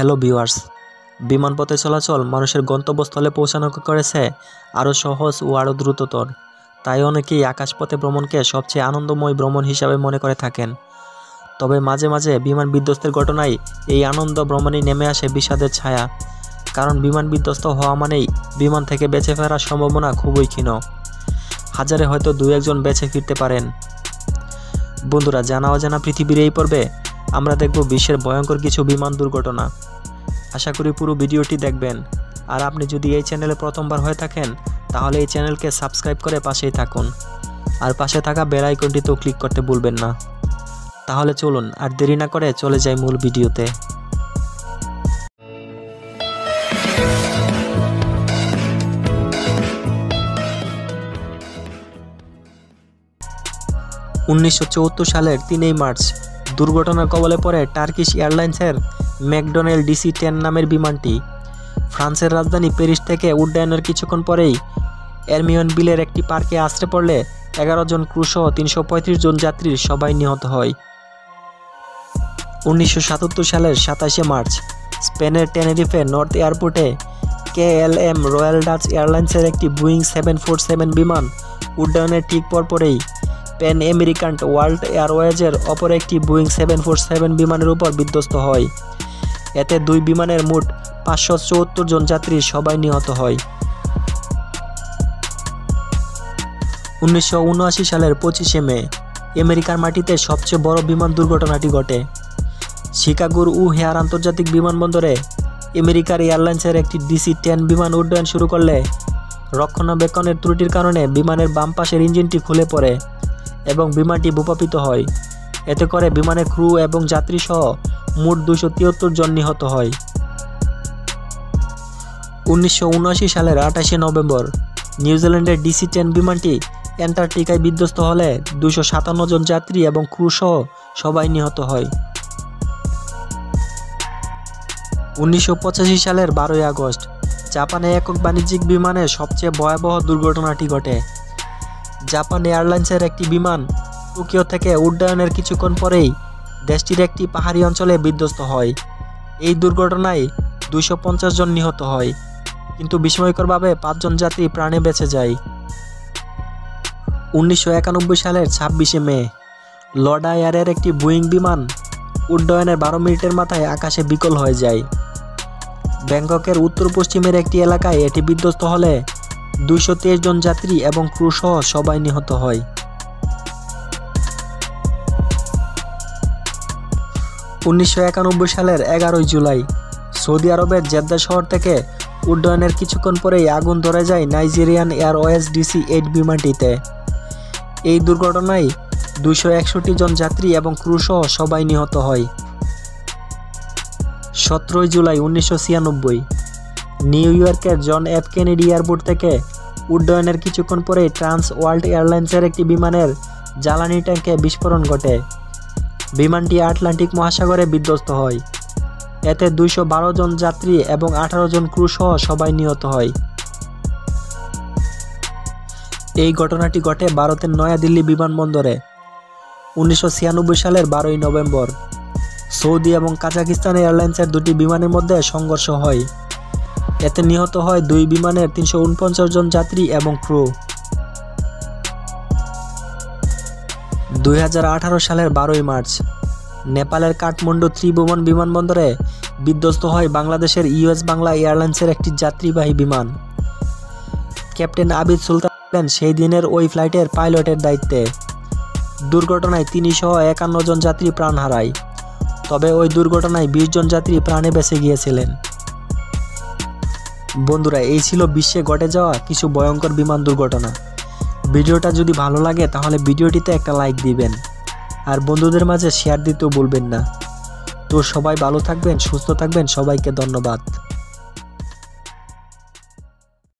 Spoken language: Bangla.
হ্যালো ভিউয়ার্স, বিমানপথে চলাচল মানুষের গন্তব্যস্থলে পৌঁছানো করেছে আরও সহজ ও আরও দ্রুততর। তাই অনেকেই আকাশপথে ভ্রমণকে সবচেয়ে আনন্দময় ভ্রমণ হিসাবে মনে করে থাকেন। তবে মাঝে মাঝে বিমান বিধ্বস্তের ঘটনায় এই আনন্দ ভ্রমণেই নেমে আসে বিষাদের ছায়া। কারণ বিমান বিধ্বস্ত হওয়া মানেই বিমান থেকে বেঁচে ফেরার সম্ভাবনা খুবই ক্ষীণ। হাজারে হয়তো দু একজন বেঁচে ফিরতে পারেন। বন্ধুরা, জানা অজানা পৃথিবীর এই পর্বে আমরা দেখব বিশ্বের ভয়ঙ্কর কিছু বিমান দুর্ঘটনা। আশা করি পুরো ভিডিওটি দেখবেন। আর আপনি যদি এই চ্যানেলে প্রথমবার হয়ে থাকেন তাহলে এই চ্যানেলকে সাবস্ক্রাইব করে পাশেই থাকুন। আর পাশে থাকা বেল আইকনটিতেও ক্লিক করতে ভুলবেন না। তাহলে চলুন আর দেরি না করে চলে যাই মূল ভিডিওতে। সালের 3 মার্চ দুর্ঘটনার কবলে পড়ে টার্কিশ এয়ারলাইন্সের ম্যাকডোনাল্ড DC-10 নামের বিমানটি। ফ্রান্সের রাজধানী প্যারিস থেকে উড্ডয়নের কিছুক্ষণ পরেই এরমিয়নভিলের একটি পার্কে আছড়ে পড়লে 11 জন ক্রু সহ 335 জন যাত্রীর সবাই নিহত হয়। 1977 সালের 27 মার্চ স্পেনের টেনেরিফে নর্থ এয়ারপোর্টে KLM রয়্যাল ডাচ এয়ারলাইন্সের একটি বোয়িং 747 বিমান উড্ডয়নের ঠিক পরপরেই প্যান আমেরিকান ওয়ার্ল্ড এয়ারওয়েজের অপর একটি বোয়িং 747 বিমানের উপর বিধ্বস্ত হয়। এতে দুই বিমানের মোট 574 জন যাত্রী সবাই নিহত হয়। 1979 সালের 25 মে আমেরিকার মাটিতে সবচেয়ে বড় বিমান দুর্ঘটনাটি ঘটে। শিকাগোর ও'হেয়ার আন্তর্জাতিক বিমানবন্দরে আমেরিকার এয়ারলাইন্সের একটি DC-10 বিমান উড্ডয়ন শুরু করলে রক্ষণাবেক্ষণের ত্রুটির কারণে বিমানের বাম পাশের ইঞ্জিনটি খুলে পড়ে এবং বিমানটি ভূপাতিত হয়। এতে করে বিমানের ক্রু এবং যাত্রী সহ মোট 273 জন নিহত হয়। 1979 সালের 28 নভেম্বর নিউজিল্যান্ডের DC-10 বিমানটি অ্যান্টার্কটিকায় বিধ্বস্ত হলে 257 জন যাত্রী এবং ক্রু সহ সবাই নিহত হয়। 1985 সালের 12 আগস্ট জাপানে একক বাণিজ্যিক বিমানের সবচেয়ে ভয়াবহ দুর্ঘটনাটি ঘটে। জাপান এয়ারলাইন্সের একটি বিমান টোকিও থেকে উড্ডয়নের কিছুক্ষণ পরেই দেশটির একটি পাহাড়ি অঞ্চলে বিধ্বস্ত হয়। এই দুর্ঘটনায় 250 জন নিহত হয়, কিন্তু বিস্ময়করভাবে 5 জন যাত্রী প্রাণে বেঁচে যায়। 1991 সালের 26 মে লর্ডা এয়ারের একটি বোয়িং বিমান উড্ডয়নের 12 মিনিটের মাথায় আকাশে বিকল হয়ে যায়। ব্যাংককের উত্তর পশ্চিমের একটি এলাকায় এটি বিধ্বস্ত হলে 223 জন যাত্রী এবং ক্রু সহ সবাই নিহত হয়। 1991 সালের 11 জুলাই সৌদি আরবের জেদ্দা শহর থেকে উড্ডয়নের কিছুক্ষণ পরেই আগুন ধরে যায় নাইজেরিয়ান এয়ারওয়েজ DC-8 বিমানটিতে। এই দুর্ঘটনায় 261 জন যাত্রী এবং ক্রু সহ সবাই নিহত হয়। 17 জুলাই 1996 নিউ ইয়র্কের জন এফ কেনেডি এয়ারপোর্ট থেকে উড্ডয়নের কিছুক্ষণ পরে ট্রান্স ওয়ার্ল্ড এয়ারলাইন্সের একটি বিমানের জ্বালানি ট্যাঙ্কে বিস্ফোরণ ঘটে। বিমানটি আটলান্টিক মহাসাগরে বিধ্বস্ত হয়। এতে 212 জন যাত্রী এবং 18 জন ক্রু সহ সবাই নিহত হয়। এই ঘটনাটি ঘটে ভারতের নয়াদিল্লি বিমানবন্দরে। 1996 সালের 12 নভেম্বর সৌদি এবং কাজাকিস্তান এয়ারলাইন্সের দুটি বিমানের মধ্যে সংঘর্ষ হয়। এতে নিহত হয় দুই বিমানের 349 জন যাত্রী এবং ক্রু। 2018 সালের 12 মার্চ নেপালের কাঠমান্ডু ত্রিভুবন বিমানবন্দরে বিধ্বস্ত হয় বাংলাদেশের US বাংলা এয়ারলাইন্সের একটি যাত্রীবাহী বিমান। ক্যাপ্টেন আবিদ সুলতান সেই দিনের ওই ফ্লাইটের পাইলটের দায়িত্বে। দুর্ঘটনায় তিনি সহ 51 জন যাত্রী প্রাণ হারায়। তবে ওই দুর্ঘটনায় 20 জন যাত্রী প্রাণে বেঁচে গিয়েছিলেন। বন্ধুরা, এই ছিল বিশ্বে ঘটে যাওয়া কিছু ভয়ঙ্কর বিমান দুর্ঘটনা। ভিডিওটা যদি ভালো লাগে তাহলে ভিডিওটিতে একটা লাইক দিবেন আর বন্ধুদের মাঝে শেয়ার দিতেও ভুলবেন না। তো সবাই ভালো থাকবেন, সুস্থ থাকবেন, সবাইকে ধন্যবাদ।